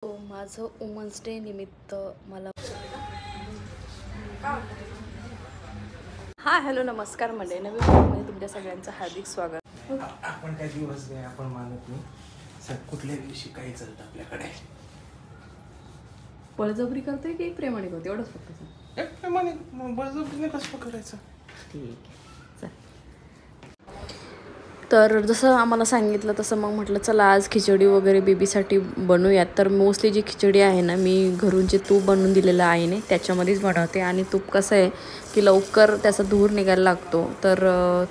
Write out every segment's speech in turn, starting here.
माझं women's day निमित्त मला हॅलो नमस्कार मंडळी, नवीन व्हिडिओमध्ये तुमच्या सगळ्यांचं हार्दिक स्वागत. आपण काय दिवस नाही आपण मानत नाही सर, कुठल्या दिवशी काही चालतं आपल्याकडे. बळजबरी करतोय की प्रेमाने करतो एवढंच फक्त. प्रेमाने बळजबरीने कसं करायचं. ठीक आहे चल. तर जसं आम्हाला सांगितलं तसं मग म्हटलं चला आज खिचडी वगैरे बेबीसाठी बनवूयात. तर मोस्टली जी खिचडी आहे ना, मी घरून जे तूप बनवून दिलेलं आहे ना त्याच्यामध्येच बनवते. आणि तूप कसं आहे की लवकर त्याचा धूर निघायला लागतो. तर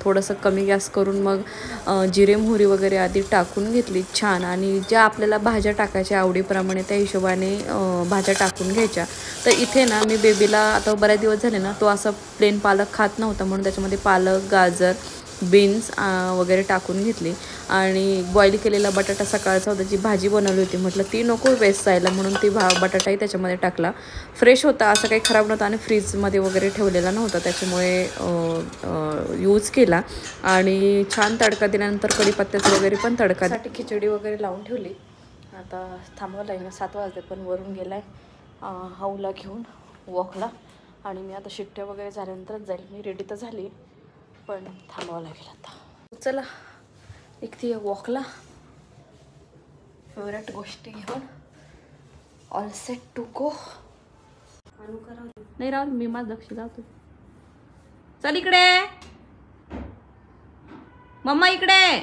थोडंसं कमी गॅस करून मग जिरे मोहरी वगैरे आधी टाकून घेतली छान. आणि ज्या आपल्याला भाज्या टाकायच्या आवडीप्रमाणे त्या हिशोबाने भाज्या टाकून घ्यायच्या. तर इथे ना मी बेबीला आता बऱ्याच दिवस झाले ना तो असा प्लेन पालक खात नव्हता, म्हणून त्याच्यामध्ये पालक, गाजर, बीन्स वगैरे टाकून घेतली. आणि बॉईल केलेला बटाटा सकाळचा होता, जी भाजी बनवली होती म्हटलं ती नको वेस्ट जायला, म्हणून ती बटाटाही त्याच्यामध्ये टाकला. फ्रेश होता, असं काही खराब नव्हता आणि फ्रीजमध्ये वगैरे ठेवलेला नव्हता, त्याच्यामुळे यूज केला. आणि छान तडका दिल्यानंतर कढीपत्त्याचं वगैरे पण तडकासाठी खिचडी वगैरे लावून ठेवली. आता थांबवलं आहे ना, 7 वाजले पण वरून गेला आहे हाऊला घेऊन वॉकला. आणि मी आता शिट्ट्या वगैरे झाल्यानंतरच जाईल. मी रेडी तर झाली पण थांबावं लागेल आता. चला निघते वॉकला, फेवरेट गोष्टी घेऊन. All set to go. नाही राहुल, मी माझं लक्ष जातो. चल इकडे मम्मा, इकडे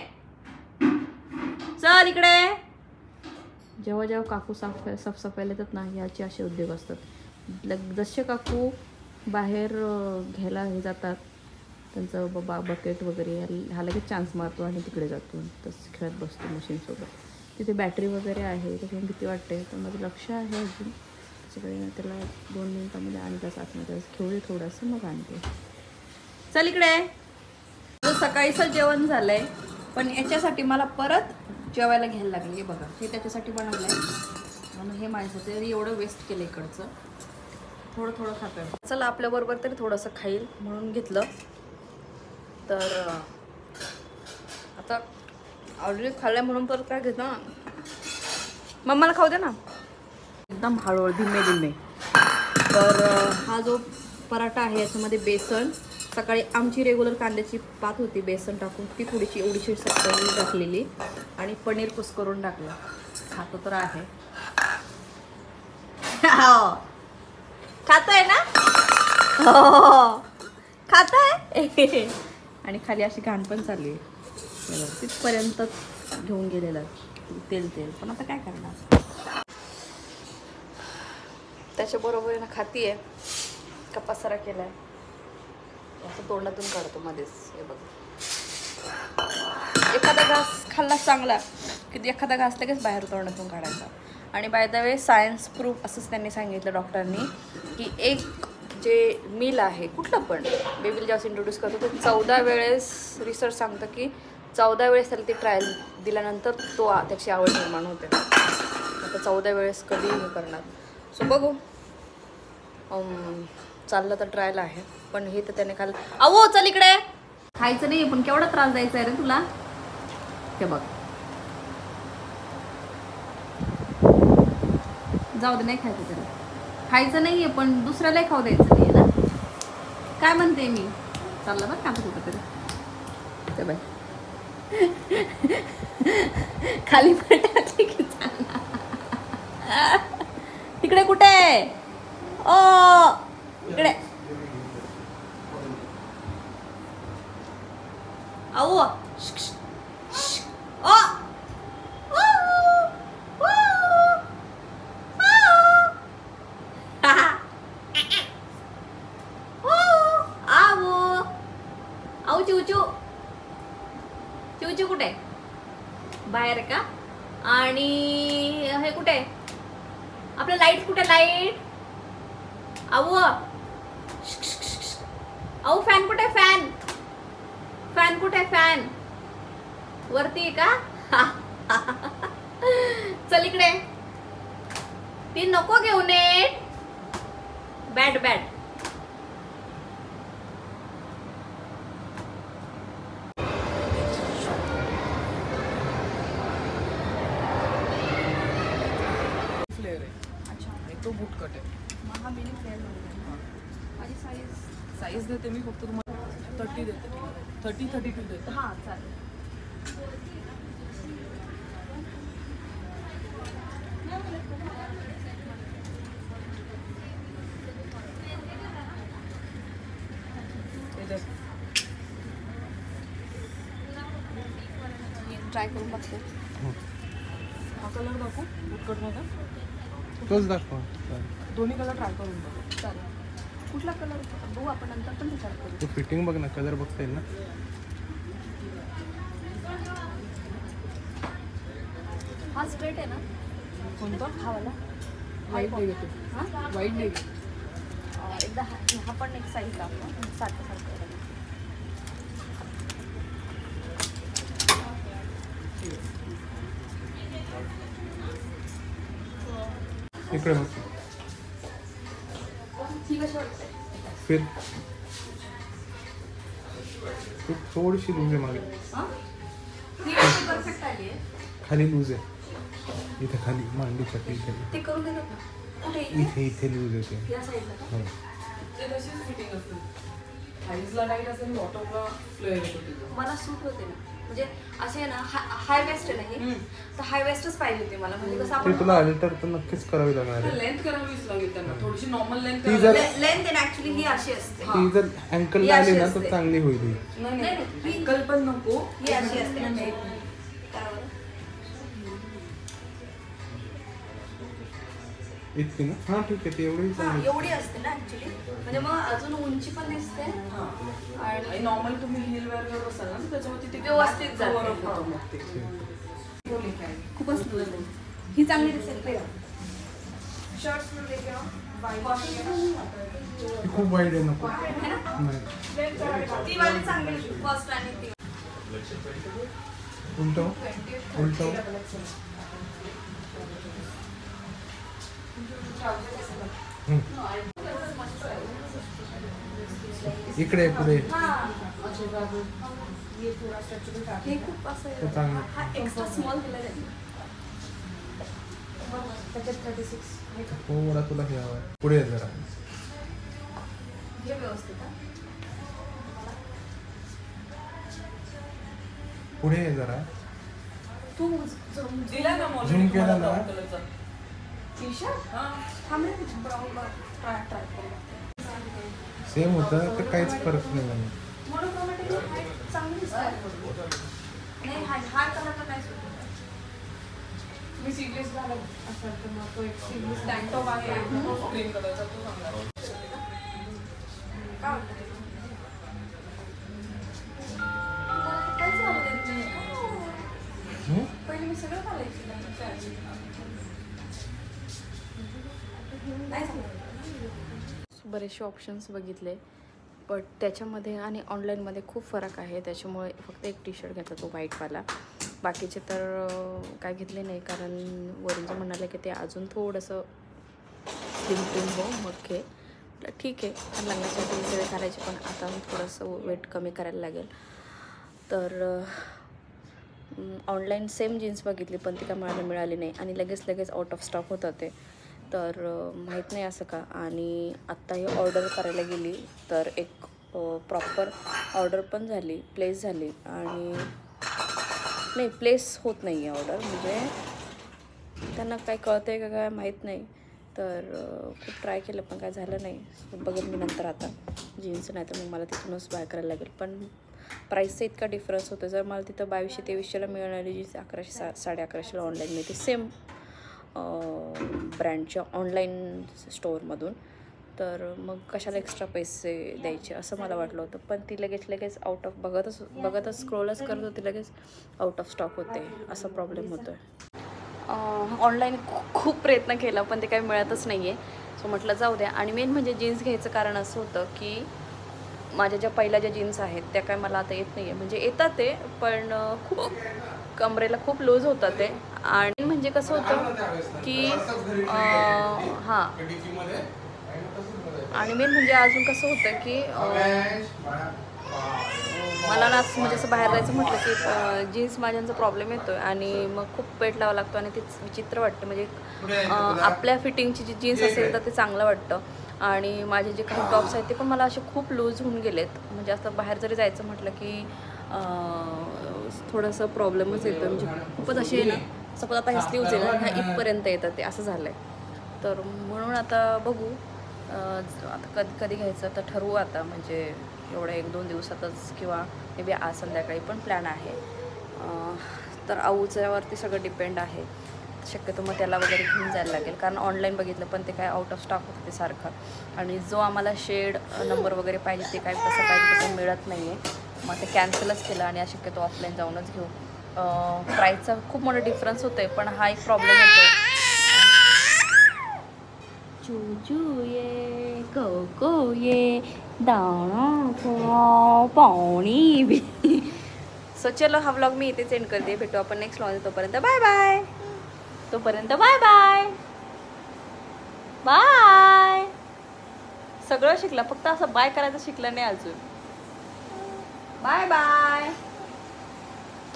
चल इकडे. जेव्हा जेव्हा काकू साफसफाईला येतात ना, याचे असे उद्योग असतात. जसे काकू बाहेर घ्यायला हे जातात त्यांचं बाबा बकेट वगैरे हा लगेच चान्स मारतो आणि तिकडे जातो, तसं खेळत बसतो मशीनसोबत. तिथे बॅटरी वगैरे आहे त्याच्यामुळे भीती वाटते. तर माझं लक्ष आहे अजून त्याच्याकडे. त्याला 2 मिनिटामध्ये आणता 7 मिनिटात खेळू थोडंसं मग आणते. चल इकडे. सकाळीचं जेवण झालंय पण याच्यासाठी मला परत जेवायला घ्यायला लागले. हे बघा, हे त्याच्यासाठी बनवलं आहे म्हणून हे माझ्यासाठी एवढं वेस्ट केलं. इकडचं थोडं थोडं खातोय. चला आपल्याबरोबर तरी थोडंसं खाईल म्हणून घेतलं. तर आता ऑलरेडी खाल्लं म्हणून परत काय घेतो ना, मम्माला खाऊ दे ना. एकदम हळूहळू धीमे धीमे. तर हा जो पराठा आहे याच्यामध्ये बेसन, सकाळी आमची रेग्युलर कांद्याची पात होती बेसन टाकून, ती थोडीशी एवढीशी सकाळी टाकलेली आणि पनीर कुस्करून टाकलं. खातो तर आहे. खातोय ना, हो खातोय. आणि खाली अशी घाण पण चालली आहे तिथपर्यंत घेऊन गेलेलं तेल पण आता काय करणार. त्याच्याबरोबर ना खाती आहे का पसारा केलाय असं तोंडातून काढतो मध्येच. हे बघा, एखादा घास खाल्ला चांगला की एखादा घास लगेच बाहेर तोंडातून काढायचा. आणि by the way science proof असंच त्यांनी सांगितलं डॉक्टरांनी की एक जे मील आहे कुठलं पण बेबीला जेव्हा इंट्रोड्यूस करतो तर 14 वेळेस रिसर्च सांगतं की 14 वेळेस त्याला ती ट्रायल दिल्यानंतर त्याची आवड निर्माण होते. आता 14 वेळेस कधी हे करणार. सो बघू, चाललं तर ट्रायल आहे. पण हे तर त्याने खाल्लं. अहो चल इकडे. खायचं नाही पण केवढा त्रास द्यायचा आहे रे तुला. हे बघ, जाऊ दे, नाही खायचं त्याला. खायचं नाही आहे पण दुसऱ्यालाही खाऊ द्यायचं नाही आहे ना, काय म्हणते मी. चाललं बरं का कुठं तरी. ते बाय खाली पण टाकली की चालला. तिकडे कुठे आहे. ओ इकडे. आओ चिवचिव कुठे बाहेर का. आणि हे कुठे आपलं लाईट कुठे. लाईट अहो अहो फॅन कुठे. फॅन कुठे. फॅन वरती का. चल इकडे. ती नको घेऊ नेट. बॅट फ्लेअर आहे अच्छा, आणि तो बूट कट आहे. मग हा मिनी फ्लेअर माझी साईज देते मी फक्त तुम्हाला 30 देते तुम्हाला 32 देते. हां चालेल. ट्राय करून बघते. हा कलर दाखवू बुटकटमध्ये. तोच दाखवा. दोन्ही कलर ट्राय करून बघू. चालेल. कुठला कलर बघू आपण नंतर पण विचार करू. तो फिटिंग बघ ना, कलर बघता येईल ना. हा स्ट्रेट आहे ना कोणता? हा वाला. वाईट नाही घेते. हां वाईट नाही एकदा हा पण एक साईज दाखवा. सारखं इकडे बघ. ठीक आहे वाटते. फिर तू थोडीशी लूज आहे मागे. हां परफेक्ट आली आहे. खाली लूज आहे. इथे खाली मांडीच्या इथे ते करून देतात ना. कुठे इथे लूज येते. या साईडला का? ते तशीच फिटिंग असते. साईजला टाईट असेल बॉटमला फ्लेअर येतो तिथं. मला सूट होते ना, म्हणजे असे आहे ना हाय वेस्ट आहे ना हे, तर हाय वेस्टच पाहिजे होते मला. म्हणजे कसं ते आपण तुला अल्टर तर नक्कीच करावी लागणार आहे. लेंथ करावीच लागेल त्यांना. थोडीशी नॉर्मल लेंथ ती जर लेंथ आहे ना ऍक्च्युली ही अशी असते. ती जर अँकल आली ना तर चांगली होईल ही. नाही नाही, नाही ही- अँकल पण नको. ही अशी असते. नाही. काय बरं? इतकी ना. हां ठीक आहे, ती एवढी हा, चांगली. एवढी असते ना ऍक्च्युली. म्हणजे मग अजून उंची पण दिसते हां. आणि आणि नॉर्मल तुम्ही हिल वेअर करत असाल ना तर त्याच्यावरती ते व्यवस्थित जाते. cover up होतं मग ते. खूपच लूज आहे. ही चांगली दिसेल पे. शर्ट्स मध्ये क्या ती खूप वाईट आहे, नको. है ना? नाही. ती वाली चांगली फर्स्ट आणि ती उलटव उलटव. इकडे पुढे. हे खूप असं ते चांगलं. हा एक्स्ट्रा स्मॉल दिला त्यांनी. त्याच्यात 36 आहे का? थोडा तुला हे हवं आहे. पुढे ये जरा. हे व्यवस्थित हा. पुढे ये जरा. तू दिला ना मॉडेल Zoom केला ना? टी शर्ट हां. थांबले ब्राऊन ट्राय करू. सेम होतं तर काहीच फरक नाही झाला. मोनोक्रोमॅटिक हाईट चांगली दिसते. नाही हा कलर तर नाही सुट होत. मी सीरियस घालत असेल तर मग तो एक सीरियस टँक टॉप आहे ग्रीन कलरचा तो चांगला आहे. काय वाटतं? काहीच घालू देत नाही. पहिले मी सगळं घालायची बरेचसे ऑप्शन्स बघितले, बट त्याच्यामध्ये आणि ऑनलाईनमध्ये खूप फरक आहे. त्याच्यामुळे फक्त एक टी शर्ट घेतला तो व्हाईटवाला. बाकीचे तर काय घेतले नाही, कारण वरून जर म्हणाले की ते अजून थोडंसं स्लिम हो मग घे. ठीक आहे, लग्नासाठी सगळे करायचे, पण आता थोडंसं वेट कमी करायला लागेल. तर ऑनलाईन सेम जीन्स बघितली, पण ती काय मला मिळाली नाही आणि लगेच आउट ऑफ स्टॉक होतं ते. तर माहीत नाही असं का. आणि आत्ता ही ऑर्डर करायला गेली तर एक प्रॉपर ऑर्डर पण झाली, प्लेस झाली, आणि नाही प्लेस होत नाही आहे ऑर्डर. म्हणजे त्यांना काय कळतं आहे का काय माहीत नाही. तर खूप ट्राय केलं पण काय झालं नाही. बघेन मी नंतर आता जीन्स, नाही तर मग मला तिथूनच बाय करायला लागेल. पण प्राईसचा इतका डिफरन्स होतो. जर मला तिथं 2200-2300ला मिळणारी जीन्स 1100-1150ला ऑनलाईन मिळते सेम ब्रँडच्या ऑनलाईन स्टोअरमधून. तर मग कशाला एक्स्ट्रा पैसे द्यायचे असं मला वाटलं होतं. पण ती लगेच आउट ऑफ बघतच स्क्रोलच करत होती, लगेच आउट ऑफ स्टॉक होते. असा प्रॉब्लेम होतो आहे. ऑनलाईन खूप प्रयत्न केला पण ते काही मिळतच नाही आहे. सो म्हटलं जाऊ द्या. आणि मेन म्हणजे जीन्स घ्यायचं कारण असं होतं की माझ्या ज्या पहिल्या ज्या जीन्स आहेत त्या काय मला आता येत नाही आहे. म्हणजे येतात ते, पण खूप कमरेला खूप लूज होतं ते. आणि म्हणजे कसं होतं की हां, आणि मेन म्हणजे अजून कसं होतं की मला ना असं म्हणजे असं बाहेर जायचं म्हटलं की जीन्स माझ्यांचा प्रॉब्लेम येतो आहे आणि मग खूप वेट लावावं लागतो आणि तेच विचित्र वाटतं. म्हणजे आपल्या फिटिंगची जी जीन्स असेल तर ते चांगलं वाटतं आणि माझे जे काही टॉप्स आहेत ते पण मला असे खूप लूज होऊन गेलेत. म्हणजे असं बाहेर जरी जायचं म्हटलं की थोडंसं प्रॉब्लेमच येतो. म्हणजे खूपच असे ना सपोज आता हे स्लीव्ज आहे ना ह्या इथपर्यंत येतात ते असं झालं आहे. तर म्हणून आता बघू आता कधी घ्यायचं तर ठरवू आता. म्हणजे एवढ्या 1-2 दिवसातच किंवा मे बी आज संध्याकाळी पण प्लॅन आहे. तर आऊच्यावरती सगळं डिपेंड आहे. शक्यतो मग त्याला वगैरे घेऊन जायला लागेल कारण ऑनलाईन बघितलं पण ते काय आउट ऑफ स्टॉक होतं ते सारखं आणि जो आम्हाला शेड नंबर वगैरे पाहिजे ते काय तसं पाहिजे तसं मिळत नाही आहे. मग ते कॅन्सलच केलं आणि शक्यतो ऑफलाईन जाऊनच घेऊ. प्राईसचा खूप मोठा डिफरन्स होतो आहे पण हा एक प्रॉब्लेम येतो. चूचू ये कोको ये दाणा पाणी बी. सो चलो हा व्लॉग मी इथेच एंड करते. भेटू आपण नेक्स्ट व्लॉग. तोपर्यंत बाय बाय. Bye bye. सगळं शिकला फक्त असं बाय करायचं शिकलं नाही अजून. Bye bye.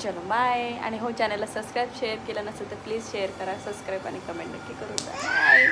चलो बाय. आणि हो चॅनलला सबस्क्राईब शेअर केलं नसेल तर प्लीज शेअर करा, सबस्क्राईब आणि कमेंट नक्की करून द्या. बाय.